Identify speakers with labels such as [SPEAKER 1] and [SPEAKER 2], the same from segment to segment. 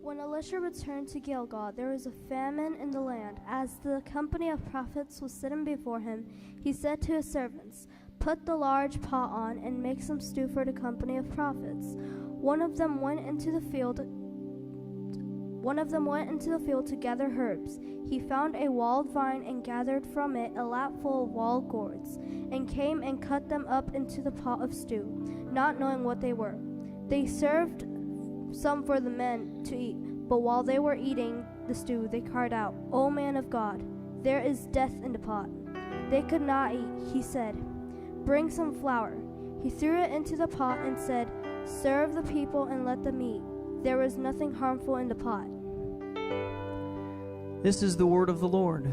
[SPEAKER 1] When Elisha returned to Gilgal, there was a famine in the land. As the company of prophets was sitting before him, he said to his servants, "Put the large pot on and make some stew for the company of prophets." One of them went into the field to gather herbs. He found a wild vine and gathered from it a lapful of wild gourds, and came and cut them up into the pot of stew, not knowing what they were. They served some for the men to eat, but while they were eating the stew, they cried out, "O man of God, there is death in the pot." They could not eat. He said, "Bring some flour." He threw it into the pot and said, "Serve the people and let them eat. There was nothing harmful in the pot."
[SPEAKER 2] This is the word of the Lord.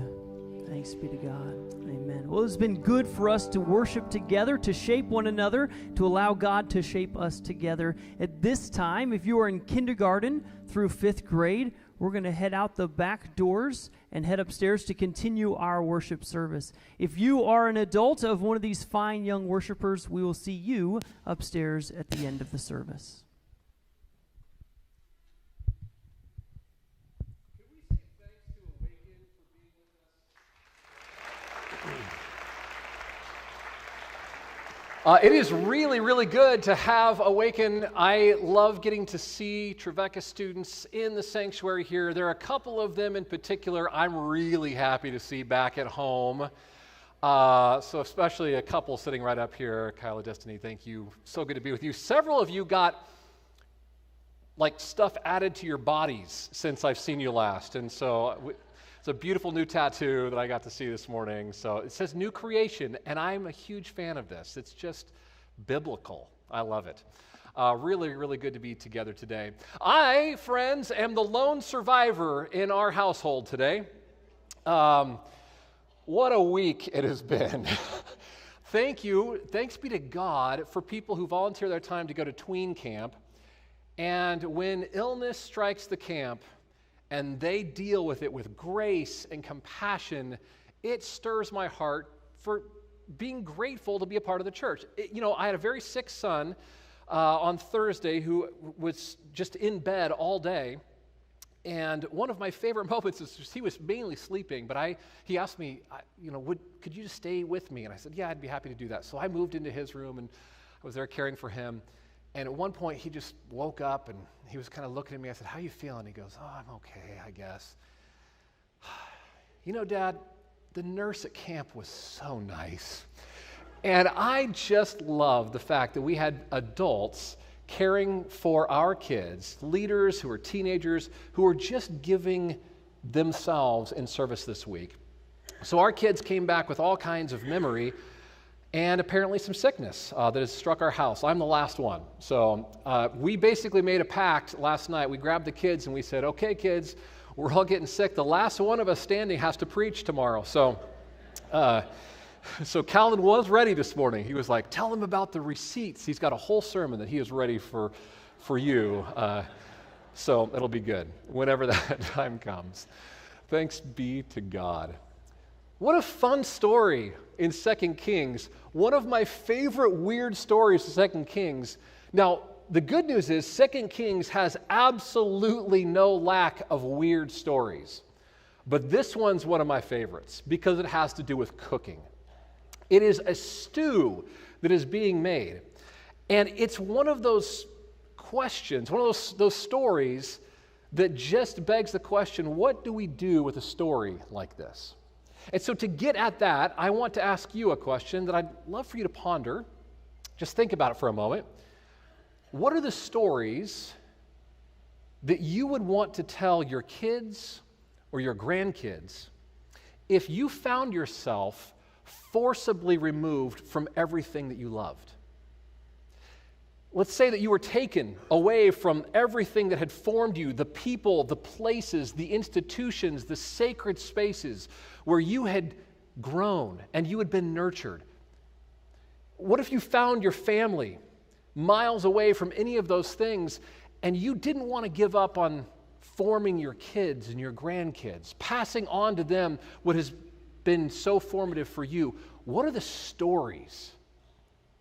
[SPEAKER 2] Thanks be to God. Amen. Well, it's been good for us to worship together, to shape one another, to allow God to shape us together. At this time, if you are in kindergarten through 5th grade, we're going to head out the back doors and head upstairs to continue our worship service. If you are an adult of one of these fine young worshipers, we will see you upstairs at the end of the service.
[SPEAKER 3] It is really, really good to have Awaken. I love getting to see Trevecca students in the sanctuary here. There are a couple of them in particular I'm really happy to see back at home. So especially a couple sitting right up here. Kyla, Destiny, thank you. So good to be with you. Several of you got like stuff added to your bodies since I've seen you last. And so it's a beautiful new tattoo that I got to see this morning. So it says New Creation, and I'm a huge fan of this. It's just biblical. I love it. Really, really good to be together today. I, friends, am the lone survivor in our household today. What a week it has been. Thank you. Thanks be to God for people who volunteer their time to go to tween camp. And when illness strikes the camp, and they deal with it with grace and compassion, it stirs my heart for being grateful to be a part of the church. I had a very sick son on Thursday who was just in bed all day, and one of my favorite moments is he was mainly sleeping, but he asked me, could you just stay with me? And I said, yeah, I'd be happy to do that. So I moved into his room, and I was there caring for him. And at one point, he just woke up, and he was kind of looking at me. I said, "How you feeling?" He goes, "Oh, I'm okay, I guess." Dad, the nurse at camp was so nice. And I just love the fact that we had adults caring for our kids, leaders who are teenagers, who are just giving themselves in service this week. So our kids came back with all kinds of memory and apparently some sickness that has struck our house. I'm the last one. So we basically made a pact last night. We grabbed the kids and we said, "Okay, kids, we're all getting sick. The last one of us standing has to preach tomorrow." So Calvin was ready this morning. He was like, "Tell him about the receipts." He's got a whole sermon that he is ready for you. So it'll be good whenever that time comes. Thanks be to God. What a fun story in 2 Kings. One of my favorite weird stories in 2 Kings. Now, the good news is 2 Kings has absolutely no lack of weird stories. But this one's one of my favorites because it has to do with cooking. It is a stew that is being made. And it's one of those questions, one of those stories that just begs the question, what do we do with a story like this? And so to get at that, I want to ask you a question that I'd love for you to ponder. Just think about it for a moment. What are the stories that you would want to tell your kids or your grandkids if you found yourself forcibly removed from everything that you loved? Let's say that you were taken away from everything that had formed you, the people, the places, the institutions, the sacred spaces where you had grown and you had been nurtured. What if you found your family miles away from any of those things and you didn't want to give up on forming your kids and your grandkids, passing on to them what has been so formative for you? What are the stories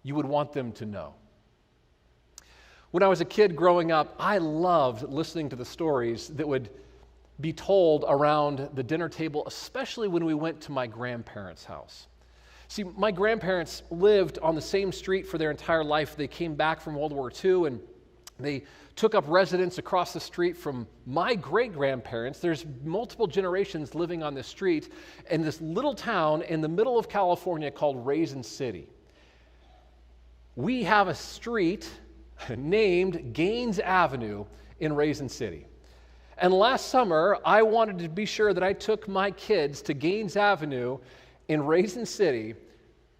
[SPEAKER 3] you would want them to know? When I was a kid growing up, I loved listening to the stories that would be told around the dinner table, especially when we went to my grandparents' house. See, my grandparents lived on the same street for their entire life. They came back from World War II, and they took up residence across the street from my great-grandparents. There's multiple generations living on this street in this little town in the middle of California called Raisin City. We have a street named Gaines Avenue in Raisin City. And last summer, I wanted to be sure that I took my kids to Gaines Avenue in Raisin City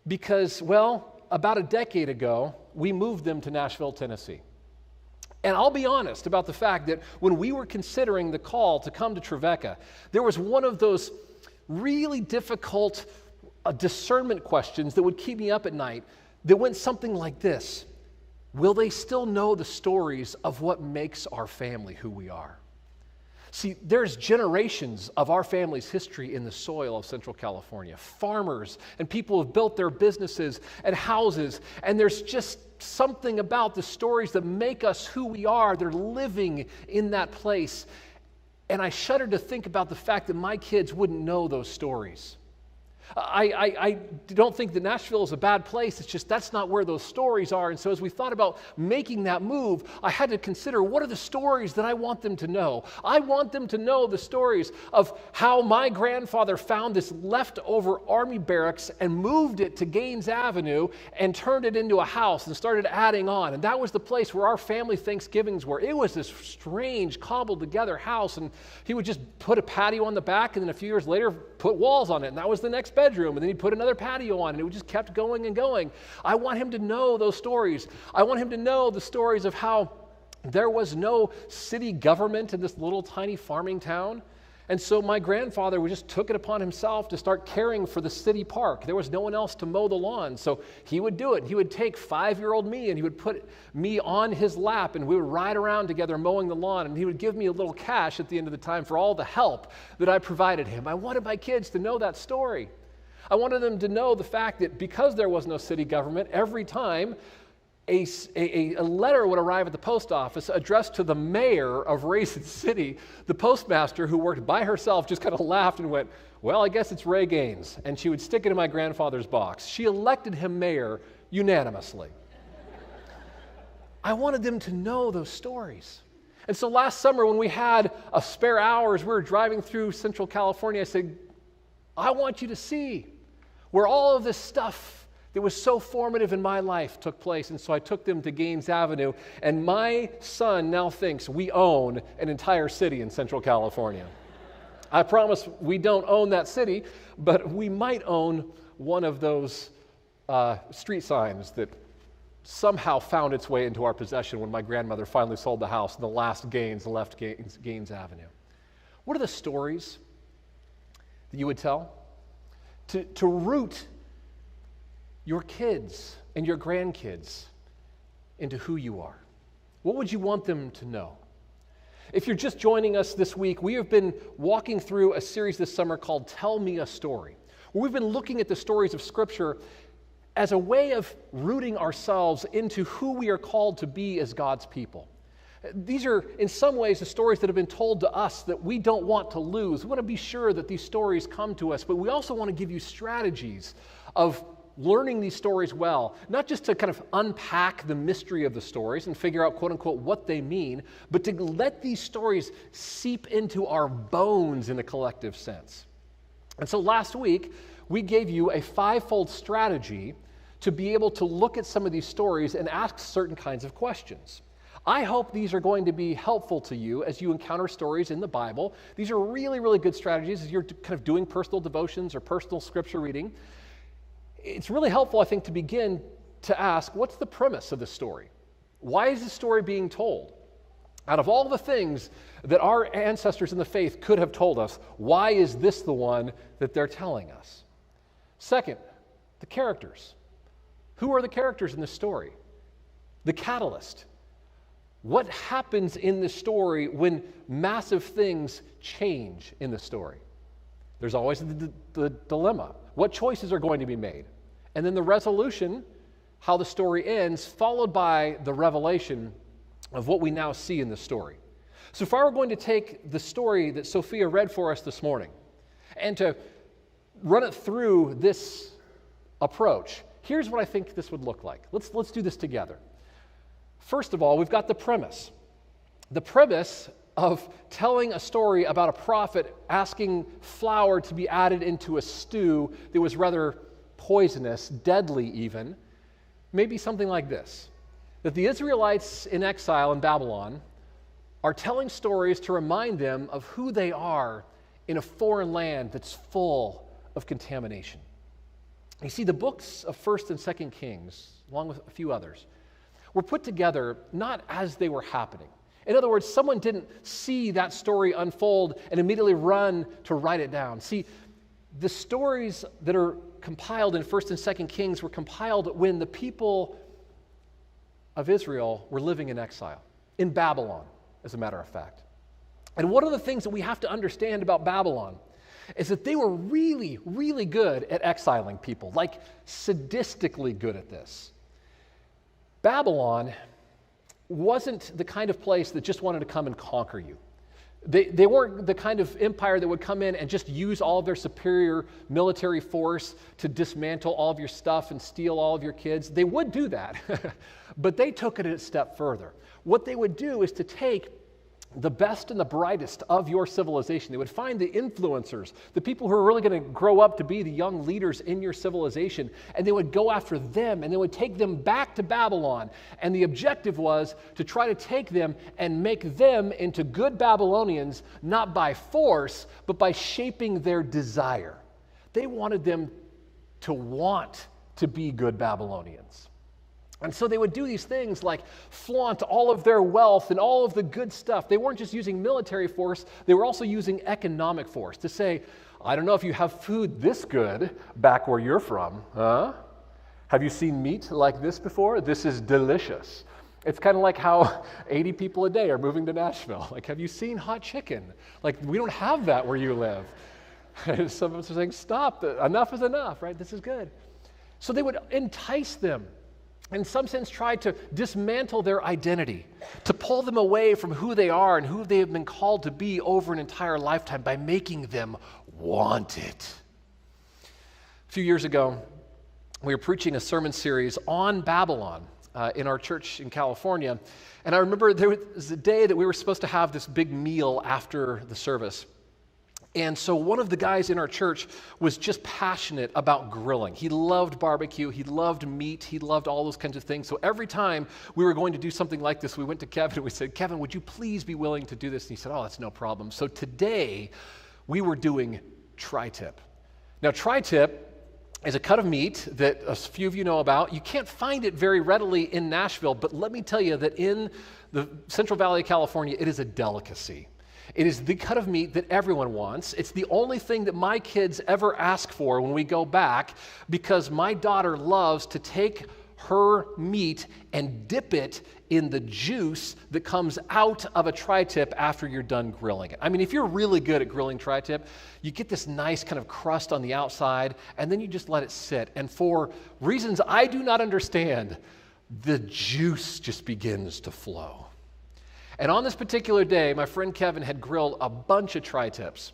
[SPEAKER 3] because, well, about a decade ago, we moved them to Nashville, Tennessee. And I'll be honest about the fact that when we were considering the call to come to Trevecca, there was one of those really difficult discernment questions that would keep me up at night that went something like this. Will they still know the stories of what makes our family who we are? See, there's generations of our family's history in the soil of Central California. Farmers and people who have built their businesses and houses, and there's just something about the stories that make us who we are. They're living in that place. And I shudder to think about the fact that my kids wouldn't know those stories. I don't think that Nashville is a bad place. It's just that's not where those stories are. And so as we thought about making that move, I had to consider, what are the stories that I want them to know? I want them to know the stories of how my grandfather found this leftover army barracks and moved it to Gaines Avenue and turned it into a house and started adding on. And that was the place where our family Thanksgivings were. It was this strange, cobbled together house, and he would just put a patio on the back, and then a few years later put walls on it, and that was the next bedroom, and then he'd put another patio on, and it just kept going and going. I want him to know those stories. I want him to know the stories of how there was no city government in this little tiny farming town. And so my grandfather just took it upon himself to start caring for the city park. There was no one else to mow the lawn, so he would do it. He would take 5-year-old me, and he would put me on his lap, and we would ride around together mowing the lawn, and he would give me a little cash at the end of the time for all the help that I provided him. I wanted my kids to know that story. I wanted them to know the fact that because there was no city government, every time a letter would arrive at the post office addressed to the mayor of Raisin City, the postmaster, who worked by herself, just kind of laughed and went, well, I guess it's Ray Gaines. And she would stick it in my grandfather's box. She elected him mayor unanimously. I wanted them to know those stories. And so last summer, when we had a spare hour as we were driving through Central California, I said, I want you to see where all of this stuff that was so formative in my life took place. And so I took them to Gaines Avenue, and my son now thinks we own an entire city in Central California. I promise we don't own that city, but we might own one of those street signs that somehow found its way into our possession when my grandmother finally sold the house and the last Gaines left Gaines Avenue. What are the stories that you would tell? To root your kids and your grandkids into who you are. What would you want them to know? If you're just joining us this week, we have been walking through a series this summer called Tell Me a Story, where we've been looking at the stories of Scripture as a way of rooting ourselves into who we are called to be as God's people. These are, in some ways, the stories that have been told to us that we don't want to lose. We want to be sure that these stories come to us, but we also want to give you strategies of learning these stories well, not just to kind of unpack the mystery of the stories and figure out, quote unquote, what they mean, but to let these stories seep into our bones in a collective sense. And so last week, we gave you a 5-fold strategy to be able to look at some of these stories and ask certain kinds of questions. I hope these are going to be helpful to you as you encounter stories in the Bible. These are really, really good strategies as you're kind of doing personal devotions or personal scripture reading. It's really helpful, I think, to begin to ask, what's the premise of this story? Why is this story being told? Out of all the things that our ancestors in the faith could have told us, why is this the one that they're telling us? Second, the characters. Who are the characters in this story? The catalyst. What happens in this story when massive things change in the story? There's always the dilemma. What choices are going to be made? And then the resolution, how the story ends, followed by the revelation of what we now see in the story. So if I were going to take the story that Sophia read for us this morning and to run it through this approach, here's what I think this would look like. Let's do this together. First of all, we've got the premise. The premise of telling a story about a prophet asking flour to be added into a stew that was rather poisonous, deadly even, maybe something like this. That the Israelites in exile in Babylon are telling stories to remind them of who they are in a foreign land that's full of contamination. You see, the books of 1st and 2nd Kings, along with a few others, were put together not as they were happening. In other words, someone didn't see that story unfold and immediately run to write it down. See, the stories that are compiled in 1st and 2nd Kings were compiled when the people of Israel were living in exile, in Babylon, as a matter of fact. And one of the things that we have to understand about Babylon is that they were really, really good at exiling people, like sadistically good at this. Babylon wasn't the kind of place that just wanted to come and conquer you. They weren't the kind of empire that would come in and just use all of their superior military force to dismantle all of your stuff and steal all of your kids. They would do that, but they took it a step further. What they would do is to take the best and the brightest of your civilization. They would find the influencers, the people who are really going to grow up to be the young leaders in your civilization, and they would go after them, and they would take them back to Babylon. And the objective was to try to take them and make them into good Babylonians, not by force, but by shaping their desire. They wanted them to want to be good Babylonians. And so they would do these things like flaunt all of their wealth and all of the good stuff. They weren't just using military force, they were also using economic force to say, I don't know if you have food this good back where you're from, huh? Have you seen meat like this before? This is delicious. It's kind of like how 80 people a day are moving to Nashville. Like, have you seen hot chicken? Like, we don't have that where you live. Some of us are saying, stop, enough is enough, right? This is good. So they would entice them, in some sense try to dismantle their identity, to pull them away from who they are and who they have been called to be over an entire lifetime by making them want it. A few years ago, we were preaching a sermon series on Babylon in our church in California, and I remember there was a day that we were supposed to have this big meal after the service. And so one of the guys in our church was just passionate about grilling. He loved barbecue, he loved meat, he loved all those kinds of things. So every time we were going to do something like this, we went to Kevin and we said, Kevin, would you please be willing to do this? And he said, oh, that's no problem. So today we were doing tri-tip. Now tri-tip is a cut of meat that a few of you know about. You can't find it very readily in Nashville, but let me tell you that in the Central Valley of California, it is a delicacy. It is the cut of meat that everyone wants. It's the only thing that my kids ever ask for when we go back, because my daughter loves to take her meat and dip it in the juice that comes out of a tri-tip after you're done grilling it. I mean, if you're really good at grilling tri-tip, you get this nice kind of crust on the outside, and then you just let it sit. And for reasons I do not understand, the juice just begins to flow. And on this particular day, my friend Kevin had grilled a bunch of tri-tips.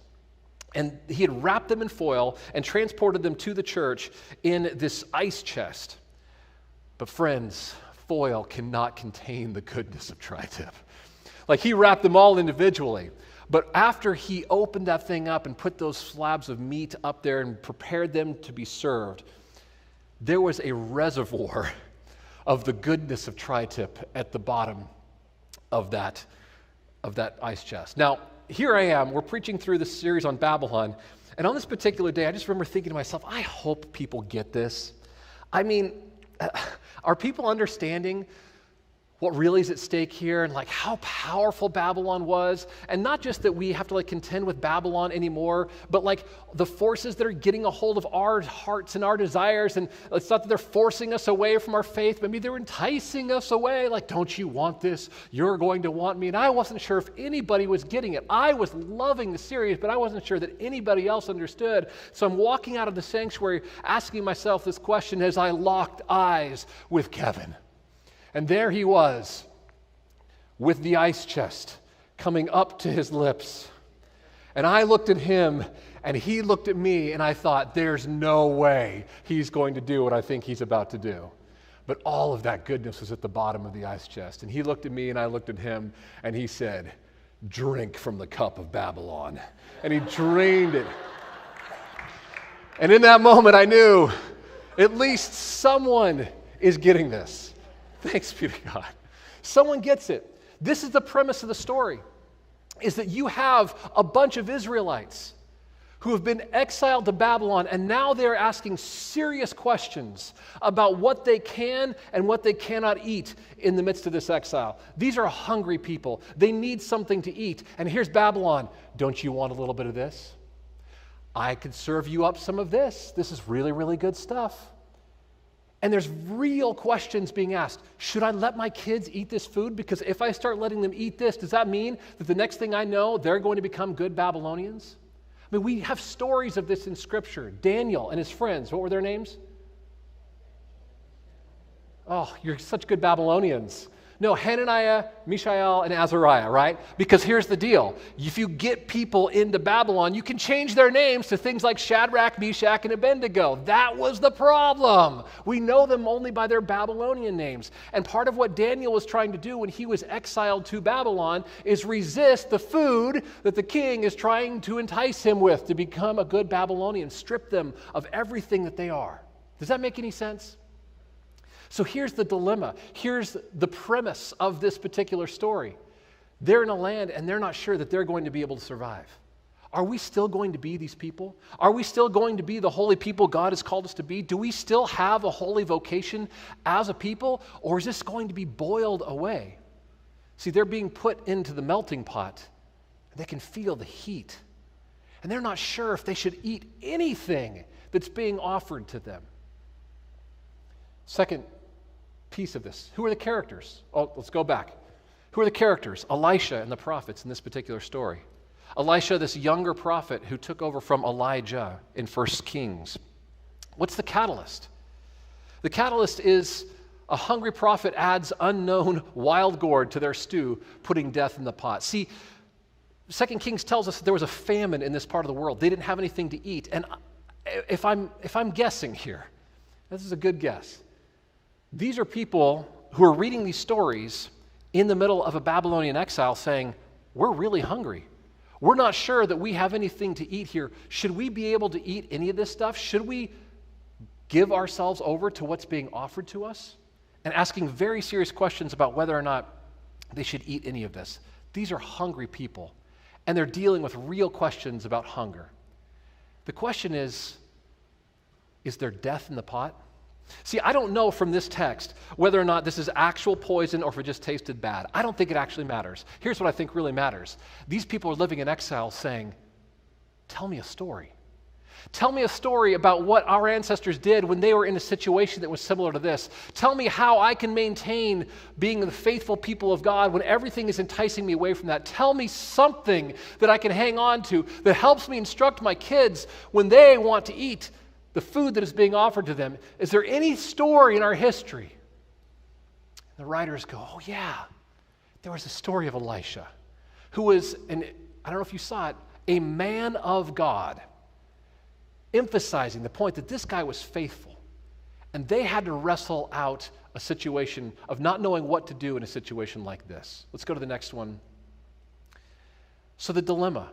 [SPEAKER 3] And he had wrapped them in foil and transported them to the church in this ice chest. But friends, foil cannot contain the goodness of tri-tip. Like, he wrapped them all individually. But after he opened that thing up and put those slabs of meat up there and prepared them to be served, there was a reservoir of the goodness of tri-tip at the bottom of that ice chest. Now, here I am, we're preaching through this series on Babylon, and on this particular day, I just remember thinking to myself, I hope people get this. I mean, are people understanding what really is at stake here, and like how powerful Babylon was? And not just that we have to like contend with Babylon anymore, but like the forces that are getting a hold of our hearts and our desires. And it's not that they're forcing us away from our faith, but maybe they're enticing us away. Like, don't you want this? You're going to want me. And I wasn't sure if anybody was getting it. I was loving the series, but I wasn't sure that anybody else understood. So I'm walking out of the sanctuary asking myself this question as I locked eyes with Kevin. And there he was, with the ice chest coming up to his lips. And I looked at him, and he looked at me, and I thought, there's no way he's going to do what I think he's about to do. But all of that goodness was at the bottom of the ice chest. And he looked at me, and I looked at him, and he said, drink from the cup of Babylon. And he drained it. And in that moment, I knew at least someone is getting this. Thanks be to God. Someone gets it. This is the premise of the story, is that you have a bunch of Israelites who have been exiled to Babylon, and now they're asking serious questions about what they can and what they cannot eat in the midst of this exile. These are hungry people. They need something to eat. And here's Babylon. Don't you want a little bit of this? I could serve you up some of this. This is really, really good stuff. And there's real questions being asked. Should I let my kids eat this food? Because if I start letting them eat this, does that mean that the next thing I know, they're going to become good Babylonians? I mean, we have stories of this in Scripture. Daniel and his friends, what were their names? Oh, you're such good Babylonians. No, Hananiah, Mishael, and Azariah, right? Because here's the deal. If you get people into Babylon, you can change their names to things like Shadrach, Meshach, and Abednego. That was the problem. We know them only by their Babylonian names. And part of what Daniel was trying to do when he was exiled to Babylon is resist the food that the king is trying to entice him with to become a good Babylonian, strip them of everything that they are. Does that make any sense? So here's the dilemma. Here's the premise of this particular story. They're in a land and they're not sure that they're going to be able to survive. Are we still going to be these people? Are we still going to be the holy people God has called us to be? Do we still have a holy vocation as a people, or is this going to be boiled away? See, they're being put into the melting pot. They can feel the heat. And they're not sure if they should eat anything that's being offered to them. Second piece of this. Who are the characters? Oh, let's go back. Who are the characters? Elisha and the prophets in this particular story. Elisha, this younger prophet who took over from Elijah in 1 Kings. What's the catalyst? The catalyst is a hungry prophet adds unknown wild gourd to their stew, putting death in the pot. See, 2 Kings tells us that there was a famine in this part of the world. They didn't have anything to eat. And if I'm guessing here, this is a good guess. These are people who are reading these stories in the middle of a Babylonian exile saying, we're really hungry. We're not sure that we have anything to eat here. Should we be able to eat any of this stuff? Should we give ourselves over to what's being offered to us? And asking very serious questions about whether or not they should eat any of this. These are hungry people, and they're dealing with real questions about hunger. The question is there death in the pot? See, I don't know from this text whether or not this is actual poison or if it just tasted bad. I don't think it actually matters. Here's what I think really matters. These people are living in exile saying, tell me a story. Tell me a story about what our ancestors did when they were in a situation that was similar to this. Tell me how I can maintain being the faithful people of God when everything is enticing me away from that. Tell me something that I can hang on to that helps me instruct my kids when they want to eat the food that is being offered to them. Is there any story in our history? The writers go, oh yeah, there was a story of Elisha, who was, and I don't know if you saw it, a man of God, emphasizing the point that this guy was faithful. And they had to wrestle out a situation of not knowing what to do in a situation like this. Let's go to the next one. So the dilemma,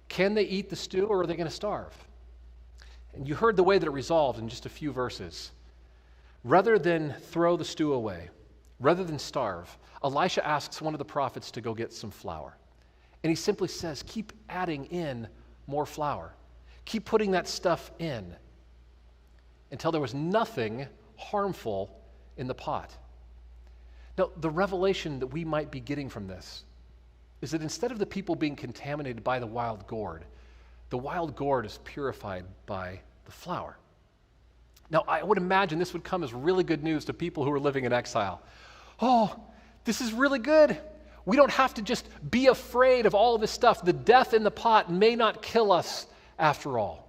[SPEAKER 3] can they eat the stew or are they going to starve? And you heard the way that it resolved in just a few verses. Rather than throw the stew away, rather than starve, Elisha asks one of the prophets to go get some flour. And he simply says, keep adding in more flour. Keep putting that stuff in until there was nothing harmful in the pot. Now, the revelation that we might be getting from this is that instead of the people being contaminated by the wild gourd is purified by the flour. Now, I would imagine this would come as really good news to people who are living in exile. Oh, this is really good. We don't have to just be afraid of all of this stuff. The death in the pot may not kill us after all.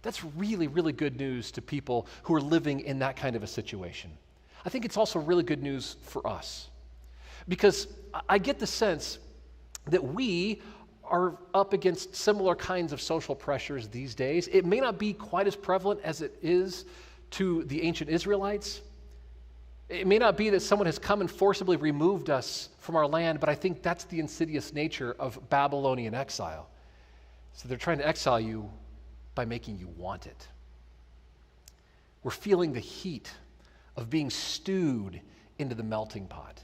[SPEAKER 3] That's really, really good news to people who are living in that kind of a situation. I think it's also really good news for us. because I get the sense that we are up against similar kinds of social pressures these days. It may not be quite as prevalent as it is to the ancient Israelites. It may not be that someone has come and forcibly removed us from our land, but I think that's the insidious nature of Babylonian exile. So they're trying to exile you by making you want it. We're feeling the heat of being stewed into the melting pot.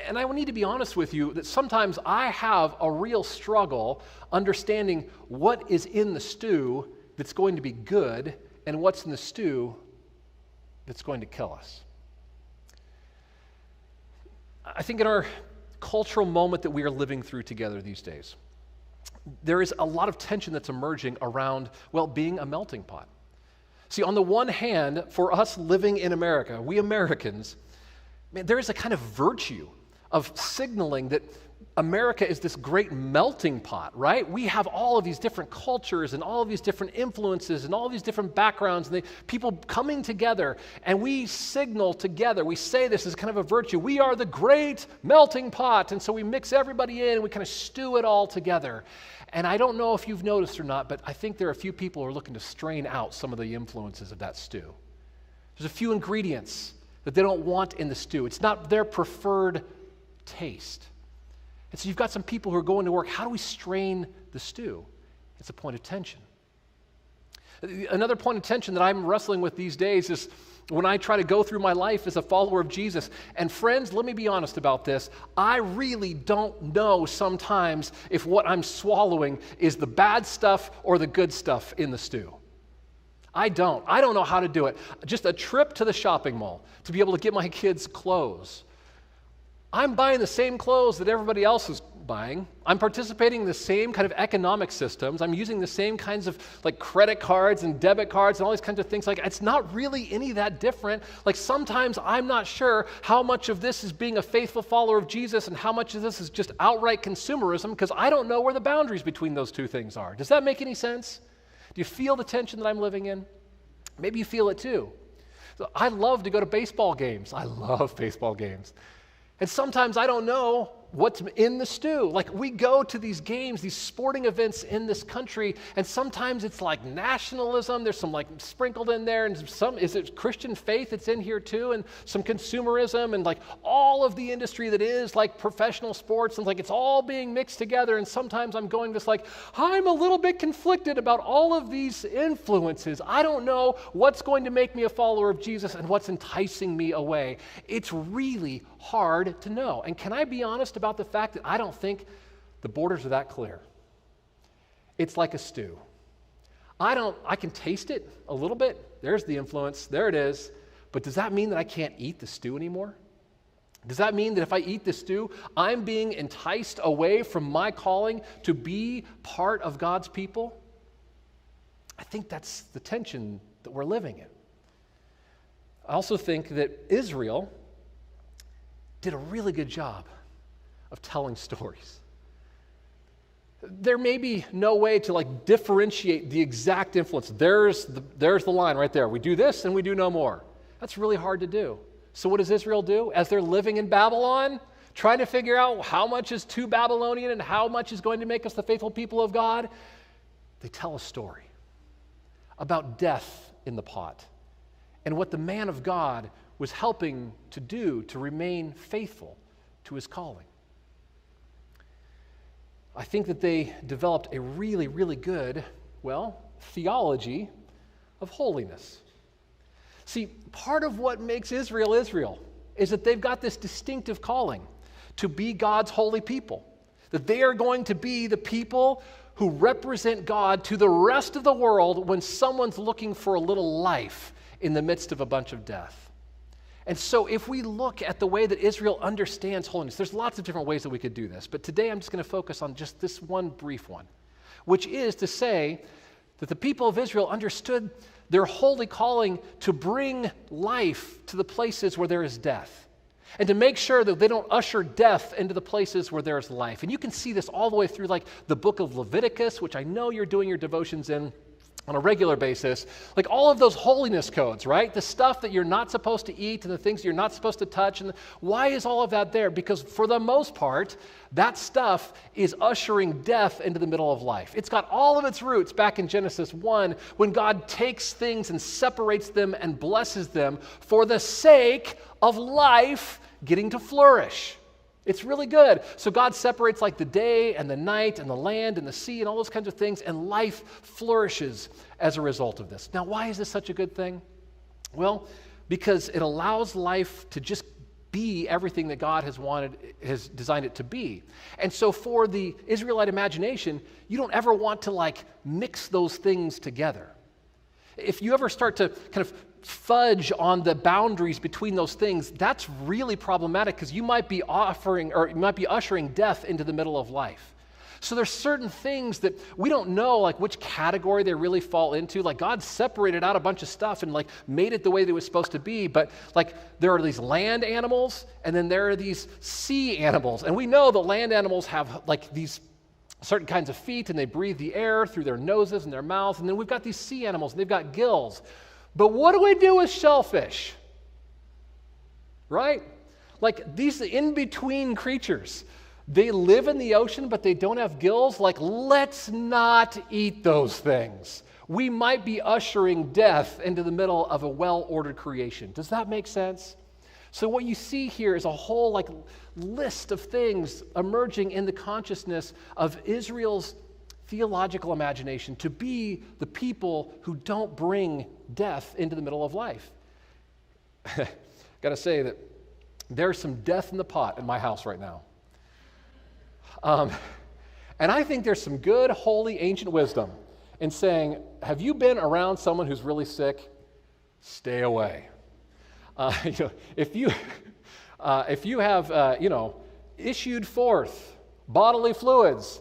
[SPEAKER 3] And I need to be honest with you that sometimes I have a real struggle understanding what is in the stew that's going to be good and what's in the stew that's going to kill us. I think in our cultural moment that we are living through together these days, there is a lot of tension that's emerging around, well, being a melting pot. See, on the one hand, for us living in America, we Americans, man, there is a kind of virtue of signaling that America is this great melting pot, right? We have all of these different cultures and all of these different influences and all of these different backgrounds and people coming together, and we signal together. We say this is kind of a virtue. We are the great melting pot, and so we mix everybody in and we kind of stew it all together. And I don't know if you've noticed or not, but I think there are a few people who are looking to strain out some of the influences of that stew. There's a few ingredients that they don't want in the stew. It's not their preferred taste. And so you've got some people who are going to work. How do we strain the stew? It's a point of tension. Another point of tension that I'm wrestling with these days is when I try to go through my life as a follower of Jesus. And friends, let me be honest about this. I really don't know sometimes if what I'm swallowing is the bad stuff or the good stuff in the stew. I don't know how to do it. Just a trip to the shopping mall to be able to get my kids clothes. I'm buying the same clothes that everybody else is buying. I'm participating in the same kind of economic systems. I'm using the same kinds of like credit cards and debit cards and all these kinds of things. Like, it's not really any that different. Like, sometimes I'm not sure how much of this is being a faithful follower of Jesus and how much of this is just outright consumerism, because I don't know where the boundaries between those two things are. Does that make any sense? Do you feel the tension that I'm living in? Maybe you feel it too. So I love to go to baseball games. I love baseball games. And sometimes I don't know what's in the stew. Like, we go to these games, these sporting events in this country, and sometimes it's like nationalism. There's some like sprinkled in there, and is it Christian faith that's in here too, and some consumerism, and like all of the industry that is like professional sports, and like it's all being mixed together. And sometimes I'm going just like, I'm a little bit conflicted about all of these influences. I don't know what's going to make me a follower of Jesus and what's enticing me away. It's really hard to know. And can I be honest about the fact that I don't think the borders are that clear? It's like a stew. I can taste it a little bit. There's the influence. There it is. But does that mean that I can't eat the stew anymore? Does that mean that if I eat the stew, I'm being enticed away from my calling to be part of God's people? I think that's the tension that we're living in. I also think that Israel did a really good job of telling stories. There may be no way to like differentiate the exact influence. There's the line right there. We do this and we do no more. That's really hard to do. So what does Israel do? As they're living in Babylon, trying to figure out how much is too Babylonian and how much is going to make us the faithful people of God, they tell a story about death in the pot and what the man of God was helping to do to remain faithful to his calling. I think that they developed a really, really good, theology of holiness. See, part of what makes Israel Israel is that they've got this distinctive calling to be God's holy people, that they are going to be the people who represent God to the rest of the world when someone's looking for a little life in the midst of a bunch of death. And so if we look at the way that Israel understands holiness, there's lots of different ways that we could do this, but today I'm just going to focus on just this one brief one, which is to say that the people of Israel understood their holy calling to bring life to the places where there is death, and to make sure that they don't usher death into the places where there is life. And you can see this all the way through like the book of Leviticus, which I know you're doing your devotions in on a regular basis, like all of those holiness codes, right? The stuff that you're not supposed to eat and the things you're not supposed to touch. And why is all of that there? Because for the most part, that stuff is ushering death into the middle of life. It's got all of its roots back in Genesis 1 when God takes things and separates them and blesses them for the sake of life getting to flourish. It's really good. So God separates like the day and the night and the land and the sea and all those kinds of things, and life flourishes as a result of this. Now, why is this such a good thing? Well, because it allows life to just be everything that God has designed it to be. And so for the Israelite imagination, you don't ever want to like mix those things together. If you ever start to kind of fudge on the boundaries between those things, that's really problematic because you might be ushering death into the middle of life. So there's certain things that we don't know like which category they really fall into. Like God separated out a bunch of stuff and like made it the way that it was supposed to be, but like there are these land animals and then there are these sea animals. And we know that land animals have like these certain kinds of feet and they breathe the air through their noses and their mouths. And then we've got these sea animals and they've got gills. But what do we do with shellfish? Right? Like these in-between creatures. They live in the ocean, but they don't have gills. Like, let's not eat those things. We might be ushering death into the middle of a well-ordered creation. Does that make sense? So what you see here is a whole like list of things emerging in the consciousness of Israel's theological imagination to be the people who don't bring death into the middle of life. Got to say that there's some death in the pot in my house right now. And I think there's some good, holy, ancient wisdom in saying, have you been around someone who's really sick? Stay away. If you have, issued forth bodily fluids,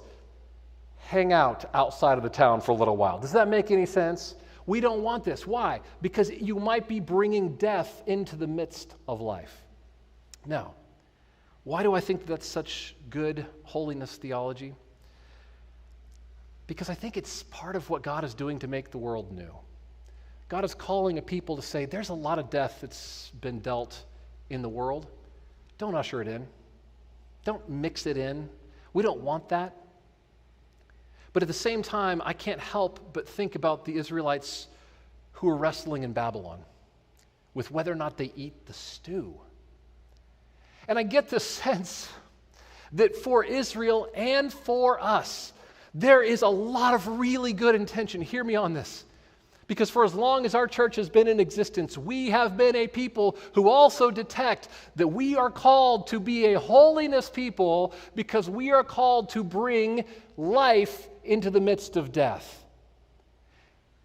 [SPEAKER 3] hang out outside of the town for a little while. Does that make any sense? We don't want this. Why? Because you might be bringing death into the midst of life. Now, why do I think that's such good holiness theology? Because I think it's part of what God is doing to make the world new. God is calling a people to say, there's a lot of death that's been dealt in the world. Don't usher it in. Don't mix it in. We don't want that. But at the same time, I can't help but think about the Israelites who are wrestling in Babylon with whether or not they eat the stew. And I get the sense that for Israel and for us, there is a lot of really good intention. Hear me on this. Because for as long as our church has been in existence, we have been a people who also detect that we are called to be a holiness people because we are called to bring life into the midst of death.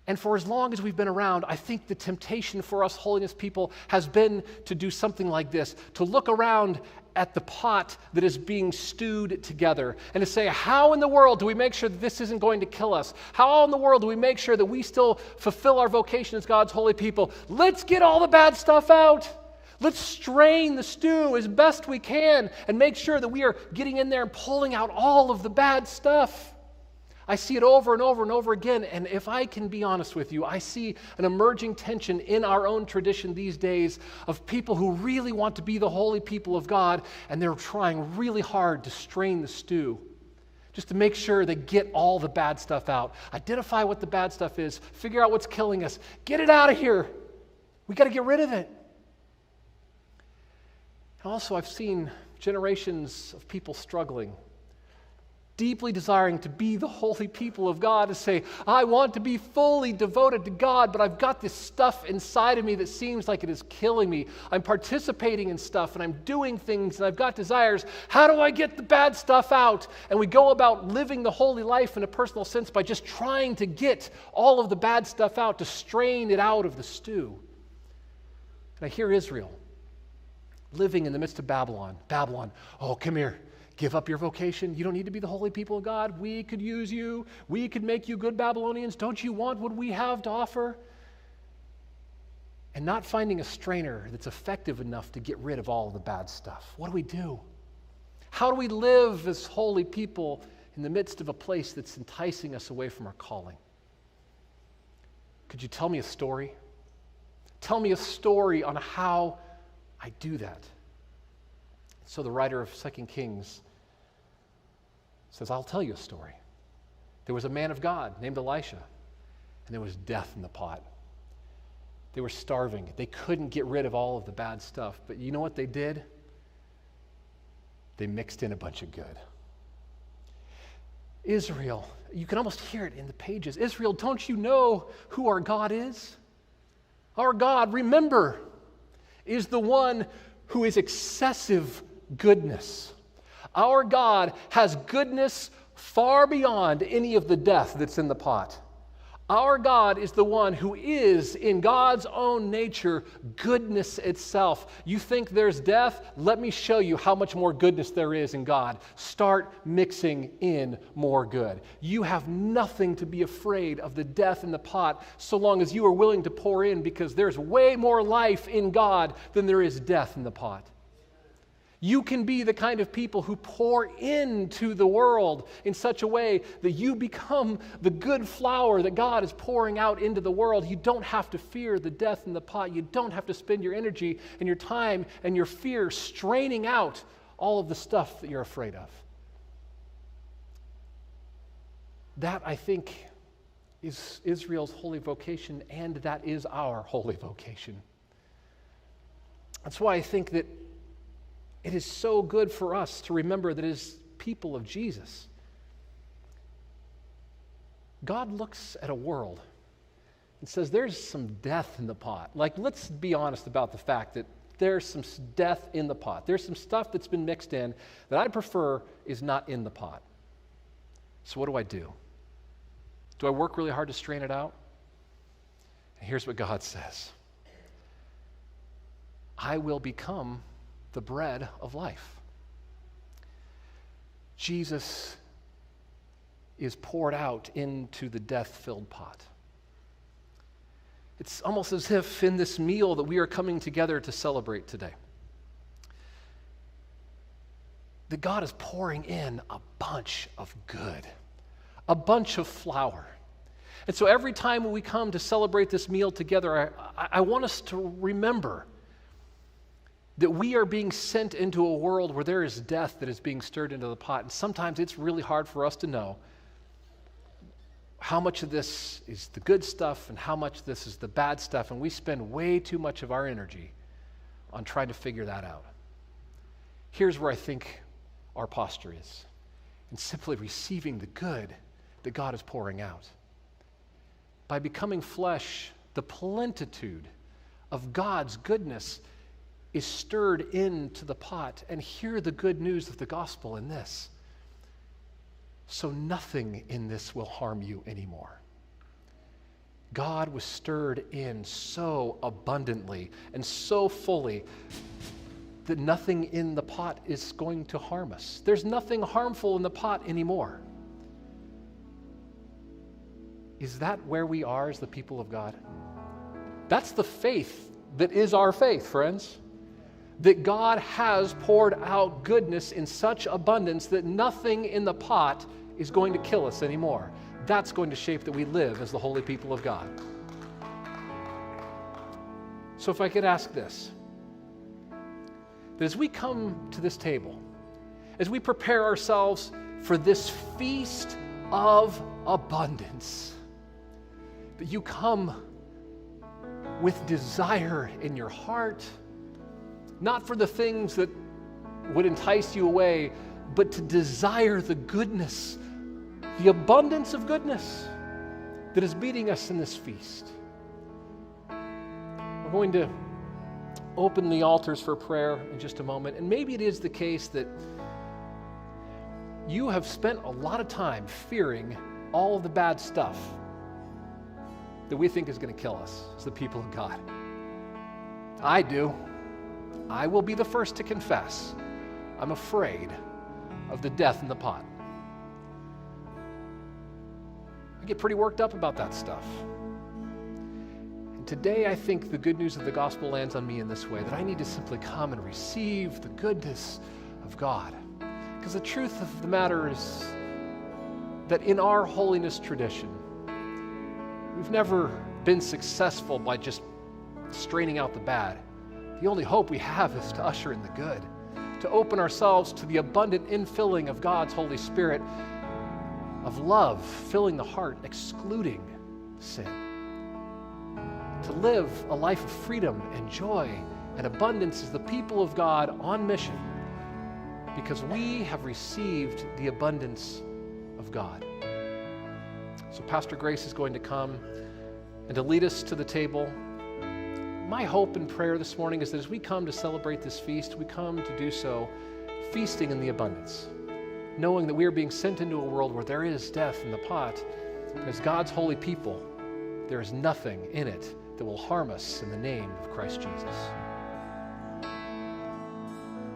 [SPEAKER 3] And for as long as we've been around, I think the temptation for us holiness people has been to do something like this, to look around at the pot that is being stewed together and to say, how in the world do we make sure that this isn't going to kill us? How in the world do we make sure that we still fulfill our vocation as God's holy people? Let's get all the bad stuff out. Let's strain the stew as best we can and make sure that we are getting in there and pulling out all of the bad stuff. I see it over and over and over again, and if I can be honest with you, I see an emerging tension in our own tradition these days of people who really want to be the holy people of God, and they're trying really hard to strain the stew, just to make sure they get all the bad stuff out. Identify what the bad stuff is, figure out what's killing us, get it out of here. We got to get rid of it. And also, I've seen generations of people struggling, deeply desiring to be the holy people of God, to say, I want to be fully devoted to God, but I've got this stuff inside of me that seems like it is killing me. I'm participating in stuff and I'm doing things and I've got desires. How do I get the bad stuff out? And we go about living the holy life in a personal sense by just trying to get all of the bad stuff out, to strain it out of the stew. And I hear Israel living in the midst of Babylon. Babylon, oh, come here. Give up your vocation. You don't need to be the holy people of God. We could use you. We could make you good Babylonians. Don't you want what we have to offer? And not finding a strainer that's effective enough to get rid of all of the bad stuff. What do we do? How do we live as holy people in the midst of a place that's enticing us away from our calling? could you tell me a story? Tell me a story on how I do that. So the writer of 2 Kings says, I'll tell you a story. There was a man of God named Elisha, and there was death in the pot. They were starving. They couldn't get rid of all of the bad stuff. But you know what they did? They mixed in a bunch of good. Israel, you can almost hear it in the pages. Israel, don't you know who our God is? Our God, remember, is the one who is excessive goodness. Our God has goodness far beyond any of the death that's in the pot. Our God is the one who is, in God's own nature, goodness itself. You think there's death? Let me show you how much more goodness there is in God. Start mixing in more good. You have nothing to be afraid of the death in the pot so long as you are willing to pour in, because there's way more life in God than there is death in the pot. You can be the kind of people who pour into the world in such a way that you become the good flour that God is pouring out into the world. You don't have to fear the death in the pot. You don't have to spend your energy and your time and your fear straining out all of the stuff that you're afraid of. That, I think, is Israel's holy vocation, and that is our holy vocation. That's why I think that it is so good for us to remember that as people of Jesus, God looks at a world and says, there's some death in the pot. Like, let's be honest about the fact that there's some death in the pot. There's some stuff that's been mixed in that I prefer is not in the pot. So what do? Do I work really hard to strain it out? And here's what God says. I will become the bread of life. Jesus is poured out into the death-filled pot. It's almost as if in this meal that we are coming together to celebrate today, that God is pouring in a bunch of good, a bunch of flour. And so every time we come to celebrate this meal together, I want us to remember that we are being sent into a world where there is death that is being stirred into the pot. And sometimes it's really hard for us to know how much of this is the good stuff and how much of this is the bad stuff. And we spend way too much of our energy on trying to figure that out. Here's where I think our posture is, in simply receiving the good that God is pouring out. By becoming flesh, the plenitude of God's goodness is stirred into the pot. And hear the good news of the gospel in this. So nothing in this will harm you anymore. God was stirred in so abundantly and so fully that nothing in the pot is going to harm us. There's nothing harmful in the pot anymore. Is that where we are as the people of God? That's the faith that is our faith, friends. That God has poured out goodness in such abundance that nothing in the pot is going to kill us anymore. That's going to shape that we live as the holy people of God. So if I could ask this, that as we come to this table, as we prepare ourselves for this feast of abundance, that you come with desire in your heart, not for the things that would entice you away, but to desire the goodness, the abundance of goodness that is meeting us in this feast. We're going to open the altars for prayer in just a moment, and maybe it is the case that you have spent a lot of time fearing all of the bad stuff that we think is going to kill us as the people of God. I do. I will be the first to confess, I'm afraid of the death in the pot. I get pretty worked up about that stuff. And today I think the good news of the gospel lands on me in this way, that I need to simply come and receive the goodness of God. Because the truth of the matter is that in our holiness tradition, we've never been successful by just straining out the bad. The only hope we have is to usher in the good, to open ourselves to the abundant infilling of God's Holy Spirit, of love filling the heart, excluding sin. To live a life of freedom and joy and abundance as the people of God on mission, because we have received the abundance of God. So Pastor Grace is going to come and to lead us to the table. My hope and prayer this morning is that as we come to celebrate this feast, we come to do so feasting in the abundance, knowing that we are being sent into a world where there is death in the pot. But as God's holy people, there is nothing in it that will harm us in the name of Christ Jesus.